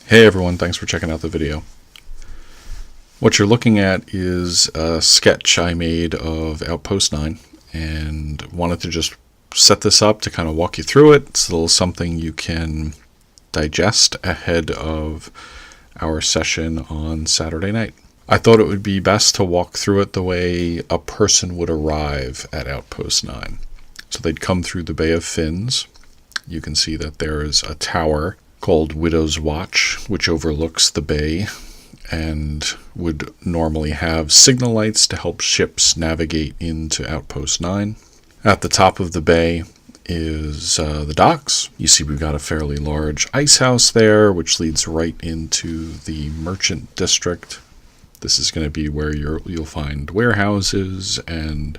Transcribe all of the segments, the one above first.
Hey everyone, thanks for checking out the video. What you're looking at is a sketch I made of Outpost 9 and wanted to just set this up to kind of walk you through it. It's a little something you can digest ahead of our session on Saturday night. I thought it would be best to walk through it the way a person would arrive at Outpost 9. So they'd come through the Bay of Fins. You can see that there is a tower called Widow's Watch, which overlooks the bay and would normally have signal lights to help ships navigate into Outpost 9. At the top of the bay is the docks. You see we've got a fairly large ice house there, which leads right into the merchant district. This is going to be where you'll find warehouses and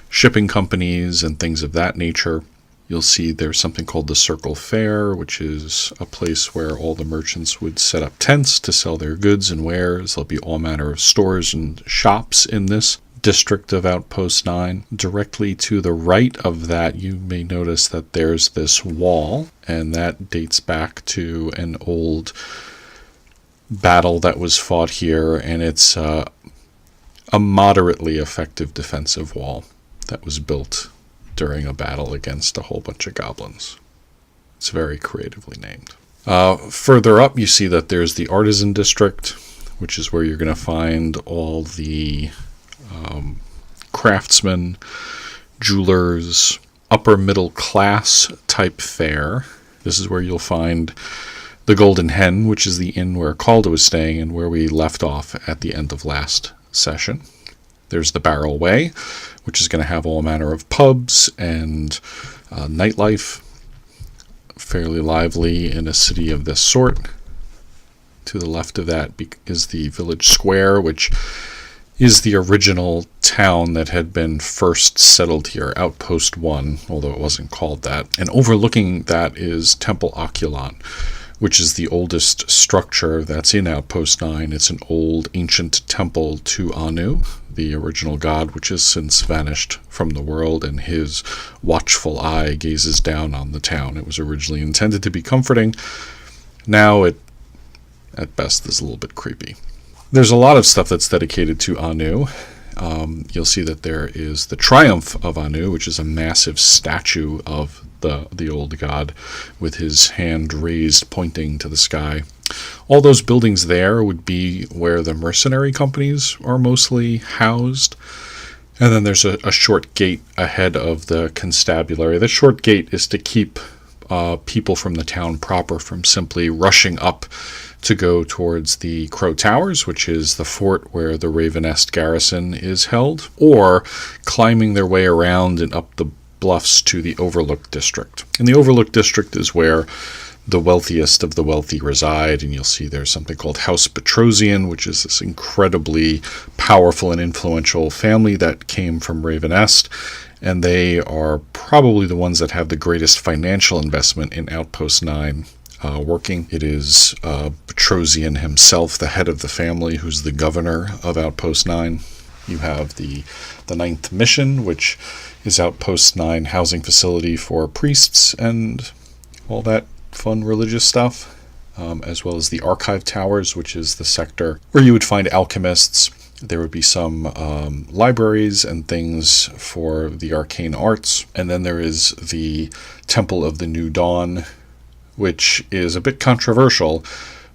shipping companies and things of that nature. You'll see there's something called the Circle Fair, which is a place where all the merchants would set up tents to sell their goods and wares. There'll be all manner of stores and shops in this district of Outpost 9. Directly to the right of that, you may notice that there's this wall, and that dates back to an old battle that was fought here, and it's a moderately effective defensive wall that was built during a battle against a whole bunch of goblins. It's very creatively named. Further up, you see that there's the Artisan District, which is where you're going to find all the craftsmen, jewelers, upper middle class type fare. This is where you'll find the Golden Hen, which is the inn where Calder was staying and where we left off at the end of last session. There's the Barrel Way, which is going to have all manner of pubs and nightlife, fairly lively in a city of this sort. To the left of that is the Village Square, which is the original town that had been first settled here, Outpost 1, although it wasn't called that. And overlooking that is Temple Oculon, which is the oldest structure that's in Outpost 9. It's an old ancient temple to Anu, the original god, which has since vanished from the world, and his watchful eye gazes down on the town. It was originally intended to be comforting. Now it, at best, is a little bit creepy. There's a lot of stuff that's dedicated to Anu. You'll see that there is the Triumph of Anu, which is a massive statue of the old god with his hand raised pointing to the sky. All those buildings there would be where the mercenary companies are mostly housed. And then there's a short gate ahead of the constabulary. The short gate is to keep people from the town proper from simply rushing up to go towards the Crow Towers, which is the fort where the Ravenest garrison is held, or climbing their way around and up the bluffs to the Overlook District. And the Overlook District is where the wealthiest of the wealthy reside, and you'll see there's something called House Petrosian, which is this incredibly powerful and influential family that came from Ravenest, and they are probably the ones that have the greatest financial investment in Outpost 9 working. It is Petrosian himself, the head of the family, who's the governor of Outpost 9. You have the 9th Mission, which is Outpost 9 housing facility for priests and all that fun religious stuff, as well as the Archive Towers, which is the sector where you would find alchemists. There would be some libraries and things for the arcane arts. And then there is the Temple of the New Dawn, which is a bit controversial,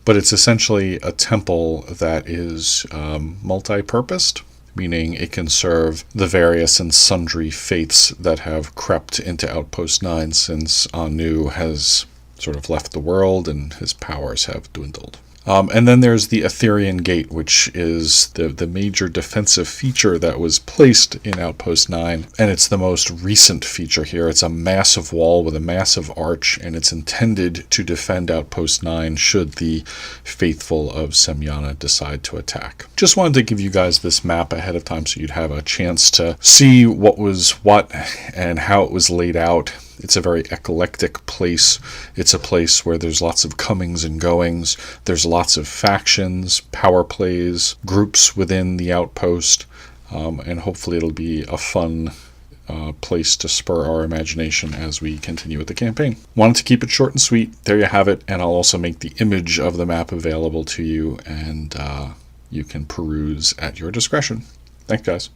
but it's essentially a temple that is multi-purposed, meaning it can serve the various and sundry faiths that have crept into Outpost 9 since Anu has sort of left the world and his powers have dwindled. And then there's the Etherian Gate, which is the major defensive feature that was placed in Outpost 9. And it's the most recent feature here. It's a massive wall with a massive arch, and it's intended to defend Outpost 9 should the faithful of Semyana decide to attack. Just wanted to give you guys this map ahead of time so you'd have a chance to see what was what and how it was laid out. It's a very eclectic place. It's a place where there's lots of comings and goings. There's lots of factions, power plays, groups within the outpost, and hopefully it'll be a fun place to spur our imagination as we continue with the campaign. Wanted to keep it short and sweet. There you have it, and I'll also make the image of the map available to you, and you can peruse at your discretion. Thanks, guys.